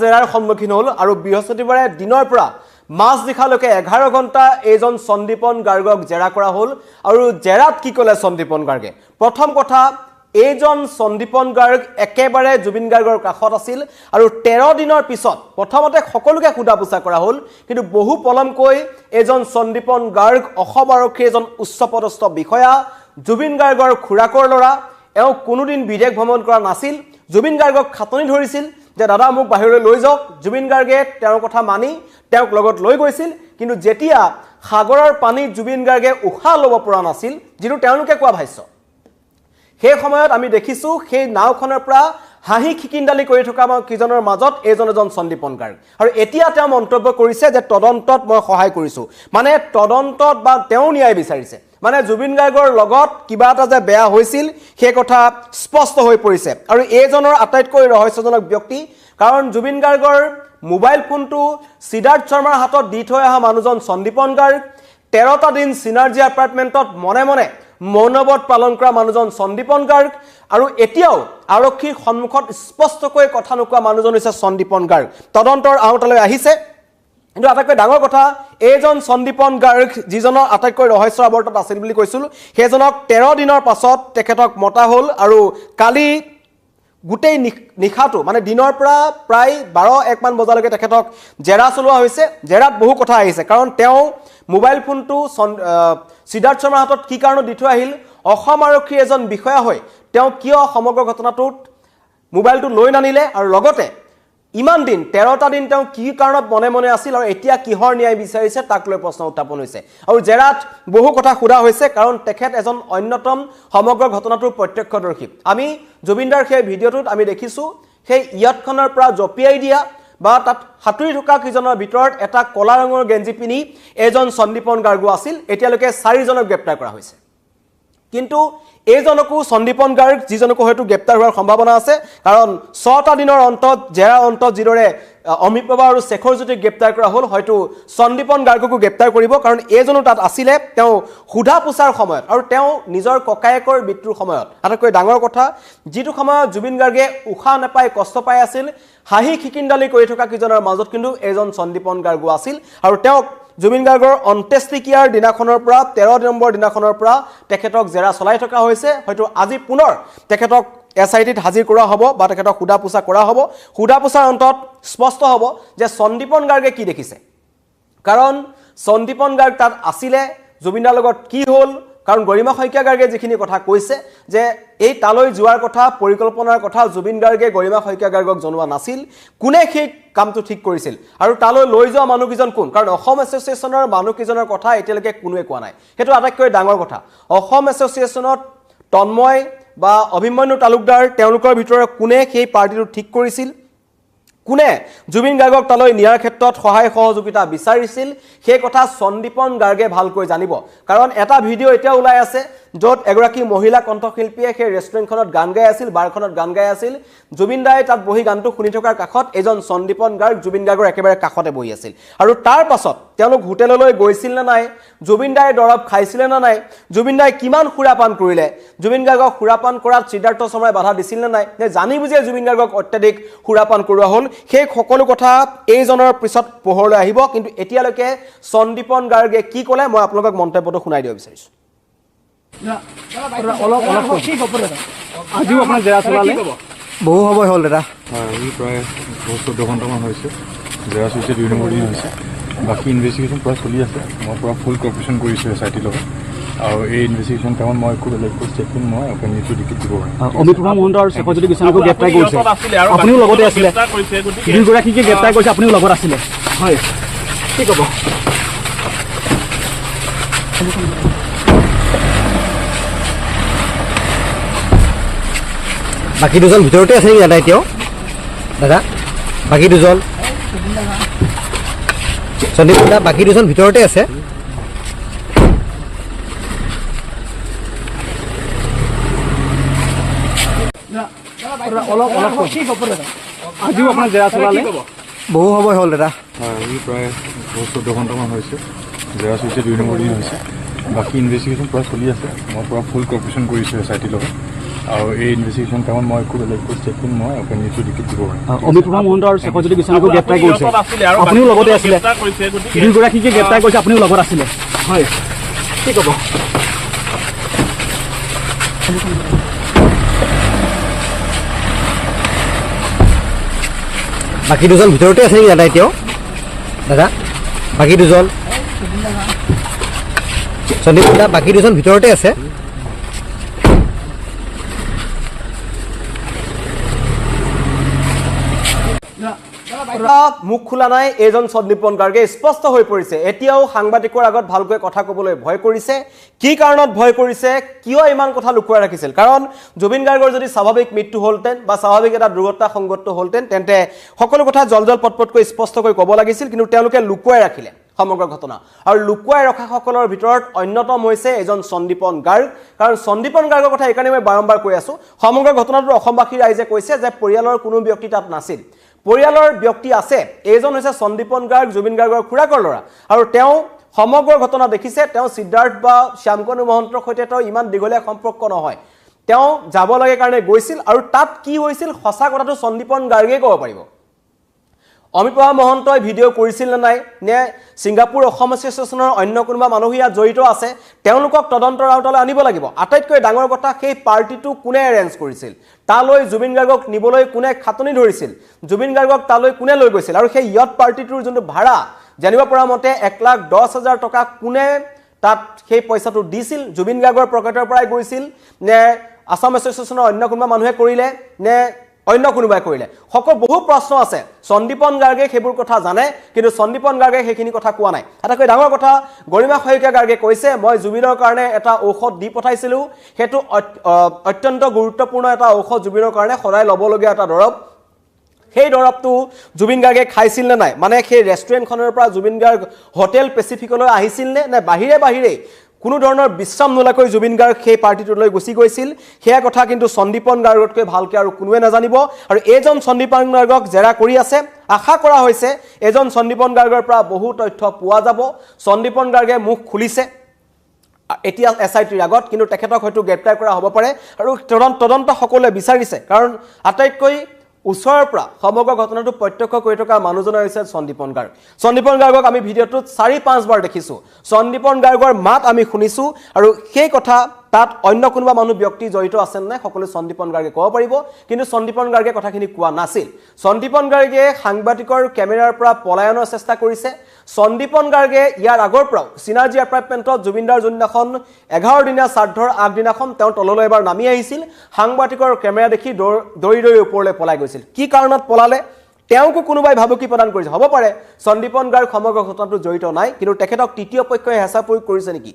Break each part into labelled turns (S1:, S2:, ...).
S1: জেৰাৰ সন্মুখীন হ'ল আৰু বৃহস্পতিবাৰে দিনৰ পৰা মাছ নিশালৈকে 11 ঘণ্টা এইজন সন্দীপন গাৰ্গক জেৰা কৰা হ'ল আৰু জেৰাত কি ক'লে সন্দীপন গাৰ্গে প্ৰথম কথা এইজন সন্দীপন গাৰ্গ একেবাৰে জুবিন গাৰ্গৰ কাষত আছিল আৰু 13 দিনৰ পিছত প্ৰথমতে সকলোকে খুদা পোছা কৰা হ'ল কিন্তু বহু পলমকৈ এইজন সন্দীপন গাৰ্গ অসম আৰক্ষীৰ এজন উচ্চপদস্থ বিষয়া জুবিন গাৰ্গৰ খুৰাকৰ ল'ৰা এওঁ কোনোদিন বিদেশ ভ্ৰমণ কৰা নাছিল জুবিন গাৰ্গক খাতনি ধৰিছিল যে দাদা মোক বাহিৰলৈ লৈ যাওক জুবিন গাৰ্গে তেওঁৰ কথা মানি তেওঁক লগত লৈ গৈছিল কিন্তু যেতিয়া সাগৰৰ পানীত জুবিন গাৰ্গে উশাহ ল'ব পৰা নাছিল যিটো তেওঁলোকে কোৱা ভাষ্য সেই সময়ত আমি দেখিছো সেই নাওখনৰ পৰা হাঁহি খিকিন্দালি কৰি থকা কিজনৰ মাজত এজন সন্দীপন গাৰ্গ আৰু এতিয়া তেওঁ মন্তব্য কৰিছে যে তদন্তত মই সহায় কৰিছো মানে তদন্তত বা তেওঁ ন্যায় বিচাৰিছে মানে জুবিন গাৰ্গৰ লগত কিবা এটা যে বেয়া হৈছিল সেই কথা স্পষ্ট হৈ পৰিছে আৰু এইজনৰ আটাইতকৈ ৰহস্যজনক ব্যক্তি কাৰণ জুবিন গাৰ্গৰ মোবাইল ফোনটো সিদ্ধাৰ্থ শৰ্মাৰ হাতত দি থৈ অহা মানুহজন সন্দীপন গাৰ্গ 13টা দিন সিনাৰ্জি এপাৰ্টমেণ্টত মনে মনে মৌনব্ৰত পালন কৰা মানুহজন সন্দীপন গাৰ্গ আৰু এতিয়াও আৰক্ষীৰ সন্মুখত স্পষ্টকৈ কথা নোকোৱা মানুহজন হৈছে সন্দীপন গাৰ্গ তদন্তৰ আওতালৈ আহিছে কিন্তু আটাইতকৈ ডাঙৰ কথা এইজন সন্দীপন গাৰ্গ যিজনৰ আটাইতকৈ ৰহস্য আৱৰ্তত আছিল বুলি কৈছিল সেইজনক 13 দিনৰ পাছত তেখেতক মতা হ'ল আৰু কালি গোটেই নিখাটো মানে দিনৰ পৰা প্ৰায় 12-1 মান বজালৈকে তেখেতক জেৰা চলোৱা হৈছে জেৰাত বহু কথা আহিছে কাৰণ তেওঁ মোবাইল ফোনটো সিদ্ধাৰ্থ শৰ্মাৰ হাতত কি কাৰণত দি থৈ আহিল অসম আৰক্ষীৰ এজন বিষয়া হৈ তেওঁ কিয় সমগ্ৰ ঘটনাটোত মোবাইলটো লৈ নানিলে আৰু লগতে ইমান দিন 13টা দিন তেওঁ কি কাৰণত মনে মনে আছিল আৰু এতিয়া কিহৰ ন্যায় বিচাৰিছে তাক লৈ প্ৰশ্ন উত্থাপন হৈছে আৰু জেৰাত বহু কথা খুদা হৈছে কাৰণ তেখেত এজন অন্যতম সমগ্ৰ ঘটনাটোৰ প্ৰত্যক্ষদৰ্শী আমি জুবিনদাৰ সেই ভিডিঅ'টোত আমি দেখিছো সেই ইয়াতখনৰ পৰা জপিয়াই দিয়া বা তাত হাতুৰি থকা কিজনৰ ভিতৰত এটা কলা ৰঙৰ গেঞ্জি পিনি এজন সন্দীপন গাৰ্গো আছিল এতিয়ালৈকে 4জনক গ্ৰেপ্তাৰ কৰা হৈছে কিন্তু এইজনকো সন্দীপন গাৰ্গ যিজনকো হয়তো গ্ৰেপ্তাৰ হোৱাৰ সম্ভাৱনা আছে কাৰণ 6টা দিনৰ অন্তত জেৰা অন্তত যিদৰে অমিত বাবা আৰু শেখৰ জ্যোতিক গ্ৰেপ্তাৰ কৰা হ'ল হয়তো সন্দীপন গাৰ্গকো গ্ৰেপ্তাৰ কৰিব কাৰণ এইজনো তাত আছিলে তেওঁ খুদা পোছাৰ সময়ত আৰু তেওঁ নিজৰ ককায়েকৰ মৃত্যুৰ সময়ত আটাইতকৈ ডাঙৰ কথা যিটো সময়ত জুবিন গাৰ্গে উশাহ নাপাই কষ্ট পাই আছিল হাঁহি খিকিন্দালি কৰি থকা কিজনৰ মাজত কিন্তু এজন সন্দীপন গাৰ্গো আছিল আৰু তেওঁক জুবিন গাৰ্গৰ অন্ত্যেষ্টিক্ৰিয়াৰ দিনাখনৰ পৰা 13 নম্বৰ দিনাখনৰ পৰা তেখেতক জেৰা চলাই থকা হৈছে হয়তো আজি পুনৰ তেখেতক এছআইটিত হাজিৰ কৰা হ'ব বা তেখেতক খুদা পোছা কৰা হ'ব খুদা পোছাৰ অন্তত স্পষ্ট হ'ব যে সন্দীপন গাৰ্গে কি দেখিছে কাৰণ সন্দীপন গাৰ্গ তাত আছিলে জুবিনৰ লগত কি হ'ল কাৰণ গৰিমা শইকীয়া গাৰ্গে যিখিনি কথা কৈছে যে এই তালৈ যোৱাৰ কথা পৰিকল্পনাৰ কথা জুবিন গাৰ্গে গৰিমা শইকীয়া গাৰ্গক জনোৱা নাছিল কোনে সেই কামটো ঠিক কৰিছিল আৰু তালৈ লৈ যোৱা মানুহকিজন কোন কাৰণ অসম এছ'চিয়েশ্যনৰ মানুহকিজনৰ কথা এতিয়ালৈকে কোনোৱে কোৱা নাই সেইটো আটাইতকৈ ডাঙৰ কথা অসম এছ'চিয়েশ্যনত তন্ময় বা অভিমন্যু তালুকদাৰ তেওঁলোকৰ ভিতৰত কোনে সেই পাৰ্টিটো ঠিক কৰিছিল কোনে জুবিন গাৰ্গক তালৈ নিয়াৰ ক্ষেত্ৰত সহায় সহযোগিতা বিচাৰিছিল সেই কথা সন্দীপন গাৰ্গে ভালকৈ জানিব কাৰণ এটা ভিডিঅ' এতিয়া ওলাই আছে য'ত এগৰাকী মহিলা কণ্ঠশিল্পীয়ে সেই ৰেষ্টুৰেণ্টখনত গান গাই আছিল বাৰখনত গান গাই আছিল জুবিন দাই তাত বহি গানটো শুনি থকাৰ কাষত এজন সন্দীপন গাৰ্গ জুবিন গাৰ্গৰ একেবাৰে কাষতে বহি আছিল আৰু তাৰ পাছত তেওঁলোক হোটেললৈ গৈছিল নে নাই জুবিন দাই দৰৱ খাইছিল নে নাই জুবিন দাই কিমান সুৰাপান কৰিলে জুবিন গাৰ্গক সুৰাপান কৰাত সিদ্ধাৰ্থ শৰ্মাই বাধা দিছিল নে নাই নে জানি বুজিয়ে জুবিন গাৰ্গক অত্যাধিক সুৰাপান কৰোৱা হ'ল সেই সকলো কথা এইজনৰ পিছত পোহৰলৈ আহিব কিন্তু এতিয়ালৈকে সন্দীপন গাৰ্গে কি ক'লে মই আপোনালোকক মন্তব্যটো শুনাই দিব বিচাৰিছো
S2: আজিও আপোনাৰ জেৰা চলালে
S3: বহু সময় হ'ল দাদা
S2: আজি প্ৰায় 14 ঘণ্টামান হৈছে জেৰা চলিছে 2 নম্বৰ দিন হৈছে বাকী ইনভেষ্টিগেশ্যন পুৰা চলি আছে মই পুৰা ফুল কপাৰেশ্যন কৰিছোঁ এছআইটিৰ লগত আৰু এই ইনভেষ্টিগেশ্যন টাইমত মই একো বেলেগ ষ্টেটমেণ্ট মই আপুনি নিশ্চয় লিখিত দিব পাৰিম
S3: অমিত মহন্ত আৰু শেখৰজ্যোতি গোস্বামীকো গ্ৰেপ্তাৰ কৰিছে আপুনিও লগতে আছিলে দুয়োগৰাকীকে গ্ৰেপ্তাৰ কৰিছে আপুনিও লগত আছিলে হয় কি ক'ব বাকী দুজন ভিতৰতে আছে নেকি দাদা এতিয়াও দাদা বাকী দুজন সন্দীপ দাদা বাকী দুজন ভিতৰতে আছে
S2: আজিও আপোনাৰ জেৰা চলালে
S3: বহু সময় হ'ল দাদা
S2: আজি প্ৰায় 14 ঘণ্টামান হৈছে জেৰা চলিছে 2 নম্বৰ দিন হৈছে বাকী ইনভেষ্টিগেশ্যন পুৰা চলি আছে মই পুৰা ফুল কপাৰেশ্যন কৰিছোঁ এছআইটিৰ লগত আৰু এই ইনভেষ্টিগেশ্যন টাইমত মই একো বেলেগ ষ্টেটমেণ্ট মই অপেনলিটো লিখি দিব পাৰিম
S3: অমিত প্ৰভা মহন্ত আৰু শেখৰজ্যোতি গোস্বামীকো গ্ৰেপ্তাৰ কৰিছে আপুনিও লগতে আছিলে দুয়োগৰাকীকে গ্ৰেপ্তাৰ কৰিছে আপুনিও লগত আছিলে হয় কি ক'ব
S4: বাকী দুজন ভিতৰতে আছে নেকি দাদা এতিয়াও দাদা বাকী দুজন সন্দীপ দাদা বাকী দুজন ভিতৰতে আছে
S1: মুখ খোলা নাই এইজন সন্দীপন গাৰ্গে স্পষ্ট হৈ পৰিছে এতিয়াও সাংবাদিকৰ আগত ভালকৈ কথা ক'বলৈ ভয় কৰিছে কি কাৰণত ভয় কৰিছে কিয় ইমান কথা লুকুৱাই ৰাখিছিল কাৰণ জুবিন গাৰ্গৰ যদি স্বাভাৱিক মৃত্যু হ'লতেন বা স্বাভাৱিক এটা দুৰ্ঘটনা সংঘটিত হ'লতেন তেন্তে সকলো কথা জলজল পটপটকৈ স্পষ্টকৈ ক'ব লাগিছিল কিন্তু তেওঁলোকে লুকুৱাই ৰাখিলে সমগ্ৰ ঘটনা আৰু লুকুৱাই ৰখা সকলৰ ভিতৰত অন্যতম হৈছে এজন সন্দীপন গাৰ্গ কাৰণ সন্দীপন গাৰ্গৰ কথা এইকাৰণে মই বাৰম্বাৰ কৈ আছো সমগ্ৰ ঘটনাটো অসমবাসী ৰাইজে কৈছে যে পৰিয়ালৰ কোনো ব্যক্তি তাত নাছিল পৰিয়ালৰ ব্যক্তি আছে এইজন হৈছে সন্দীপন গাৰ্গ জুবিন গাৰ্গৰ খুৰাকৰ ল'ৰা আৰু তেওঁ সমগ্ৰ ঘটনা দেখিছে তেওঁ সিদ্ধাৰ্থ বা শ্যামকনু মহন্তৰ সৈতে তেওঁ ইমান দীঘলীয়া সম্পৰ্ক নহয় তেওঁ যাব লাগে কাৰণে গৈছিল আৰু তাত কি হৈছিল সঁচা কথাটো সন্দীপন গাৰ্গে ক'ব পাৰিব অমিত প্ৰভা মহন্তই ভিডিঅ' কৰিছিল নে নাই নে ছিংগাপুৰ অসম এছ'চিয়েশ্যনৰ অন্য কোনোবা মানুহ ইয়াত জড়িত আছে তেওঁলোকক তদন্তৰ আওতালৈ আনিব লাগিব আটাইতকৈ ডাঙৰ কথা সেই পাৰ্টিটো কোনে এৰেঞ্জ কৰিছিল তালৈ জুবিন গাৰ্গক নিবলৈ কোনে খাটনি ধৰিছিল জুবিন গাৰ্গক তালৈ কোনে লৈ গৈছিল আৰু সেই ইয়ট পাৰ্টিটোৰ যোনটো ভাড়া জানিব পৰা মতে 1,10,000 টকা কোনে তাত সেই পইচাটো দিছিল জুবিন গাৰ্গৰ পকেটৰ পৰাই গৈছিল নে আসাম এছ'চিয়েশ্যনৰ অন্য কোনোবা মানুহে কৰিলে নে অন্য কোনোবাই কৰিলে সকলো বহু প্ৰশ্ন আছে সন্দীপন গাৰ্গে সেইবোৰ কথা জানে কিন্তু সন্দীপন গাৰ্গে সেইখিনি কথা কোৱা নাই আটাইতকৈ ডাঙৰ কথা গৰিমা শইকীয়া গাৰ্গে কৈছে মই জুবিনৰ কাৰণে এটা ঔষধ দি পঠাইছিলোঁ সেইটো অত্যন্ত গুৰুত্বপূৰ্ণ এটা ঔষধ জুবিনৰ কাৰণে সদায় ল'বলগীয়া এটা দৰৱ সেই দৰৱটো জুবিন গাৰ্গে খাইছিল নে নাই মানে সেই ৰেষ্টুৰেণ্টখনৰ পৰা জুবিন গাৰ্গ হোটেল পেচিফিকলৈ আহিছিল নে বাহিৰে কোনো ধৰণৰ বিশ্ৰাম নোলাকৈ জুবিন গাৰ্গ সেই পাৰ্টিটোলৈ গুচি গৈছিল সেয়া কথা কিন্তু সন্দীপন গাৰ্গতকৈ ভালকৈ আৰু কোনোৱে নাজানিব আৰু এইজন সন্দীপন গাৰ্গক জেৰা কৰি আছে আশা কৰা হৈছে এজন সন্দীপন গাৰ্গৰ পৰা বহু তথ্য পোৱা যাব সন্দীপন গাৰ্গে মুখ খুলিছে এতিয়া এছআইটিৰ আগত কিন্তু তেখেতক হয়তো গ্ৰেপ্তাৰ কৰা হ'ব পাৰে আৰু তদন্ত সকলোৱে বিচাৰিছে কাৰণ আটাইতকৈ ওচৰৰ পৰা সমগ্ৰ ঘটনাটো প্ৰত্যক্ষ কৰি থকা মানুহজনৰ হৈছে সন্দীপন গাৰ্গক আমি ভিডিঅ'টোত 4-5 বাৰ দেখিছো সন্দীপন গাৰ্গৰ মাত আমি শুনিছো আৰু সেই কথা তাত অন্য কোনোবা মানুহ ব্যক্তি জড়িত আছে নে সকলো সন্দীপন গাৰ্গে ক'ব পাৰিব কিন্তু সন্দীপন গাৰ্গে কথাখিনি কোৱা নাছিল সন্দীপন গাৰ্গে সাংবাদিকৰ কেমেৰাৰ পৰা পলায়নৰ চেষ্টা কৰিছে সন্দীপন গাৰ্গে ইয়াৰ আগৰ পৰা সিনাৰ্জি এপাৰ্টমেণ্টত জুবিনদাৰ যোনদিনাখন 11 দিনীয়া শ্ৰাদ্ধৰ আগদিনাখন তেওঁ তললৈ এবাৰ নামি আহিছিল সাংবাদিকৰ কেমেৰা দেখি দৌৰি ওপৰলৈ পলাই গৈছিল কি কাৰণত পলালে তেওঁকো কোনোবাই ভাবুকি প্ৰদান কৰিছে হ'ব পাৰে সন্দীপন গাৰ্গ সমগ্ৰ ঘটনাটো জড়িত নাই কিন্তু তেখেতক তৃতীয় পক্ষই হেঁচা প্ৰয়োগ কৰিছে নেকি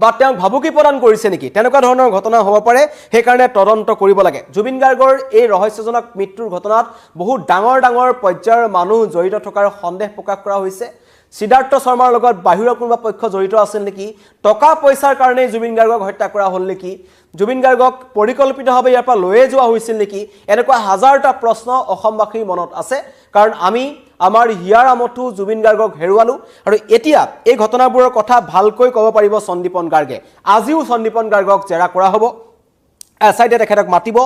S1: বা তেওঁক ভাবুকি প্ৰদান কৰিছে নেকি তেনেকুৱা ধৰণৰ ঘটনা হ'ব পাৰে সেইকাৰণে তদন্ত কৰিব লাগে জুবিন গাৰ্গৰ এই ৰহস্যজনক মৃত্যুৰ ঘটনাত বহুত ডাঙৰ পৰ্যায়ৰ মানুহ জড়িত থকাৰ সন্দেহ প্ৰকাশ কৰা হৈছে সিদ্ধাৰ্থ শৰ্মাৰ লগত বাহিৰৰ কোনোবা পক্ষ জড়িত আছিল নেকি টকা পইচাৰ কাৰণে জুবিন গাৰ্গক হত্যা কৰা হ'ল নেকি জুবিন গাৰ্গক পৰিকল্পিতভাৱে ইয়াৰ পৰা লৈয়ে যোৱা হৈছিল নেকি এনেকুৱা হাজাৰটা প্ৰশ্ন অসমবাসীৰ মনত আছে কাৰণ আমি আমাৰ হিয়াৰ আমঠু জুবিন গাৰ্গক হেৰুৱালো আৰু এতিয়া এই ঘটনাবোৰৰ কথা ভালকৈ ক'ব পাৰিব সন্দীপন গাৰ্গে আজিও সন্দীপন গাৰ্গক জেৰা কৰা হ'ব এছআইটিয়ে তেখেতক মাতিব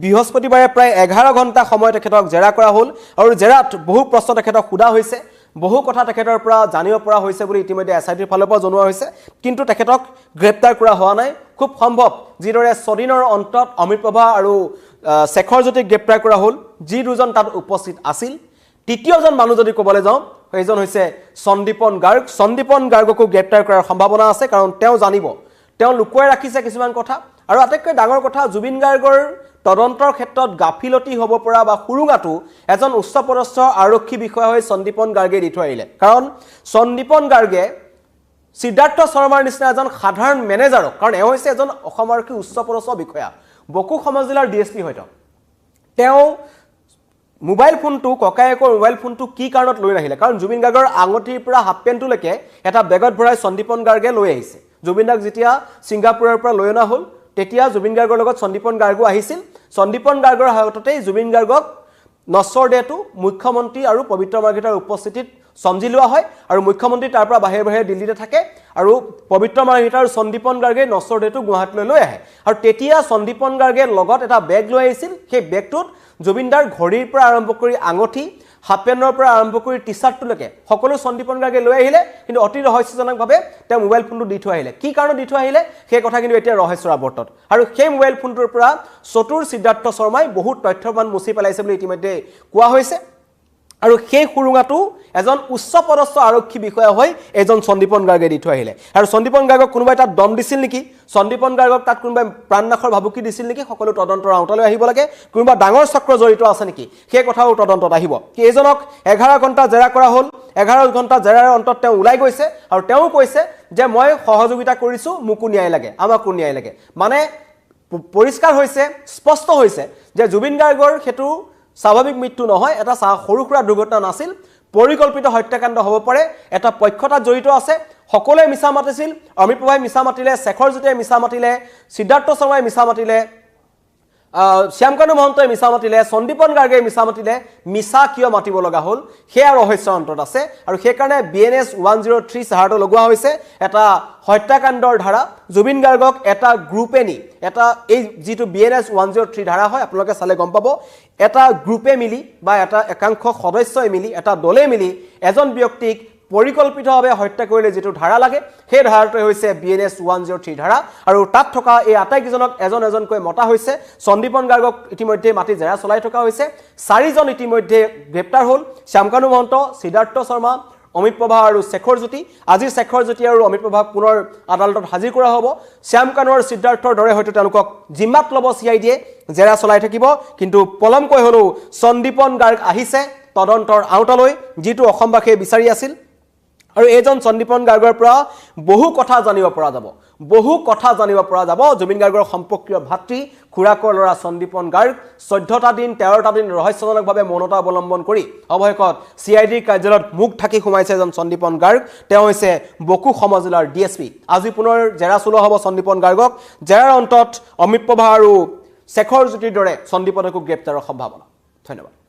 S1: বৃহস্পতিবাৰে প্ৰায় 11 ঘণ্টা সময় তেখেতক জেৰা কৰা হ'ল আৰু জেৰাত বহু প্ৰশ্ন তেখেতক সোধা হৈছে বহু কথা তেখেতৰ পৰা জানিব পৰা হৈছে বুলি ইতিমধ্যে এছআইটিৰ ফালৰ পৰা জনোৱা হৈছে কিন্তু তেখেতক গ্ৰেপ্তাৰ কৰা হোৱা নাই খুব সম্ভৱ যিদৰে ছদিনৰ অন্তত অমিত প্ৰভা আৰু শেখৰজ্যোতিক গ্ৰেপ্তাৰ কৰা হ'ল যি দুজন তাত উপস্থিত আছিল তৃতীয়জন মানুহ যদি ক'বলৈ যাওঁ সেইজন হৈছে সন্দীপন গাৰ্গকো গ্ৰেপ্তাৰ কৰাৰ সম্ভাৱনা আছে কাৰণ তেওঁ জানিব তেওঁ লুকুৱাই ৰাখিছে কিছুমান কথা আৰু আটাইতকৈ ডাঙৰ কথা জুবিন গাৰ্গৰ তদন্তৰ ক্ষেত্ৰত গাফিলতি হ'ব পৰা বা সুৰুঙাটো এজন উচ্চপদস্থ আৰক্ষী বিষয়া হৈ সন্দীপন গাৰ্গে দি থৈ আহিলে কাৰণ সন্দীপন গাৰ্গে সিদ্ধাৰ্থ শৰ্মাৰ নিচিনা এজন সাধাৰণ মেনেজাৰক কাৰণ এওঁ হৈছে এজন অসম আৰক্ষী উচ্চপদস্থ বিষয়া বকু সমাজ জিলাৰ ডিএছপি হয়তো তেওঁ মোবাইল ফোনটো ককায়েকৰ মোবাইল ফোনটো কি কাৰণত লৈ নাহিলে কাৰণ জুবিন গাৰ্গৰ আঙঠিৰ পৰা হাফ পেণ্টলৈকে এটা বেগত ভৰাই সন্দীপন গাৰ্গে লৈ আহিছে জুবিন দাক যেতিয়া ছিংগাপুৰৰ পৰা লৈ অনা হ'ল তেতিয়া জুবিন গাৰ্গৰ লগত সন্দীপন গাৰ্গো আহিছিল সন্দীপন গাৰ্গৰ হাততেই জুবিন গাৰ্গক নশ্বৰ দেহটো মুখ্যমন্ত্ৰী আৰু পবিত্ৰ মাৰ্ঘেৰিটাৰ উপস্থিতিত সমজি লোৱা হয় আৰু মুখ্যমন্ত্ৰী তাৰ পৰা বাহিৰে বাহিৰে দিল্লীতে থাকে আৰু পবিত্ৰ মাৰ্ঘেৰিটা আৰু সন্দীপন গাৰ্গে নচৰ ডেটো গুৱাহাটীলৈ লৈ আহে আৰু তেতিয়া সন্দীপন গাৰ্গে লগত এটা বেগ লৈ আহিছিল সেই বেগটোত জুবিনদাৰ ঘড়ীৰ পৰা আৰম্ভ কৰি আঙঠি হাফপেনৰ পৰা আৰম্ভ কৰি টি-শাৰ্টলৈকে সকলো সন্দীপন গাৰ্গে লৈ আহিলে কিন্তু অতি ৰহস্যজনকভাৱে তেওঁ মোবাইল ফোনটো দি থৈ আহিলে কি কাৰণত দি থৈ আহিলে সেই কথা কিন্তু এতিয়া ৰহস্যৰ আৱৰ্তত আৰু সেই মোবাইল ফোনটোৰ পৰা চতুৰ সিদ্ধাৰ্থ শৰ্মাই বহুত তথ্যবান মুচি পেলাইছে বুলি ইতিমধ্যে কোৱা হৈছে আৰু সেই সুৰুঙাটো এজন উচ্চ পদস্থ আৰক্ষী বিষয়া হৈ এজন সন্দীপন গাৰ্গে দি থৈ আহিলে আৰু সন্দীপন গাৰ্গক কোনোবাই তাত দম দিছিল নেকি সন্দীপন গাৰ্গক তাত কোনোবাই প্ৰাণনাশৰ ভাবুকি দিছিল নেকি সকলো তদন্তৰ আওতালৈ আহিব লাগে কোনোবা ডাঙৰ চক্ৰ জড়িত আছে নেকি সেই কথাও তদন্তত আহিব কি এজনক 11 ঘণ্টা জেৰা কৰা হ'ল 11 ঘণ্টা জেৰাৰ অন্তত তেওঁ ওলাই গৈছে আৰু তেওঁ কৈছে যে মই সহযোগিতা কৰিছো মুকু ন্যায় লাগে আমাকো ন্যায় লাগে মানে পৰিষ্কাৰ হৈছে স্পষ্ট হৈছে যে জুবিন গাৰ্গৰ হেতু স্বাভাৱিক মৃত্যু নহয় এটা সৰু সুৰা দুৰ্ঘটনা নাছিল পৰিকল্পিত হত্যাকাণ্ড হ'ব পাৰে এটা পক্ষতাত জড়িত আছে সকলোৱে মিছা মাতিছিল অমিত প্ৰভাই মিছা মাতিলে শেখৰ জ্যোতিয়ে মিছা মাতিলে সিদ্ধাৰ্থ শৰ্মাই মিছা মাতিলে শ্যামকানু মহন্তই মিছা মাতিলে সন্দীপন গাৰ্গে মিছা মাতিলে মিছা কিয় মাতিব লগা হ'ল সেয়া ৰহস্যৰ অন্তত আছে আৰু সেইকাৰণে BNS 103 চাহাৰটো লগোৱা হৈছে এটা হত্যাকাণ্ডৰ ধাৰা জুবিন গাৰ্গক এটা গ্ৰুপে নি এটা এই যিটো BNS 103 ধাৰা হয় আপোনালোকে চালে গম পাব এটা গ্ৰুপে মিলি বা এটা একাংশ সদস্যই মিলি এটা দলে মিলি এজন ব্যক্তিক পৰিকল্পিতভাৱে হত্যা কৰিলে যেটো ধাৰা লাগে সেই ধাৰাটো হৈছে BNS 103 ধাৰা আৰু তাত থকা এই আটাইকেইজনক এজন এজনকৈ মতা হৈছে সন্দীপন গাৰ্গক ইতিমধ্যে মাটি জেৰা চলাই থকা হৈছে 4 জন ইতিমধ্যে গ্ৰেপ্তাৰ হ'ল শ্যামকানু মহন্ত সিদ্ধাৰ্থ শৰ্মা অমিত প্ৰভা আৰু শেখৰ জ্যোতি আজি শেখৰ জ্যোতি আৰু অমিত প্ৰভাক পুনৰ আদালতত হাজিৰ কৰা হ'ব শ্যামকানু আৰু সিদ্ধাৰ্থৰ দৰে হয়তো তেওঁলোকক জিম্মাত ল'ব CIDয়ে জেৰা চলাই থাকিব কিন্তু পলমকৈ হলো সন্দীপন গাৰ্গ আহিছে তদন্তৰ আওতালৈ যিটো অসমবাসীয়ে বিচাৰি আছিল আৰু এজন সন্দীপন গাৰ্গৰ পৰা বহু কথা জানিব পৰা যাব জুবিন গাৰ্গৰ সম্পৰ্কীয় ভাতৃ খুৰাকৰ ল'ৰা সন্দীপন গাৰ্গ 14টা দিন 13টা দিন ৰহস্যজনকভাৱে মৌনতা অৱলম্বন কৰি অৱশেষত CID কাৰ্যালয়ত মুখ ঢাকি সোমাইছে এজন সন্দীপন গাৰ্গ তেওঁ হৈছে বকু সমজিলাৰ DSP আজি পুনৰ জেৰা চলোৱা হ'ব সন্দীপন গাৰ্গক জেৰাৰ অন্তত অমিত প্ৰভা আৰু শেখৰ জ্যোতিৰ দৰে সন্দীপনকো গ্ৰেপ্তাৰৰ সম্ভাৱনা ধন্যবাদ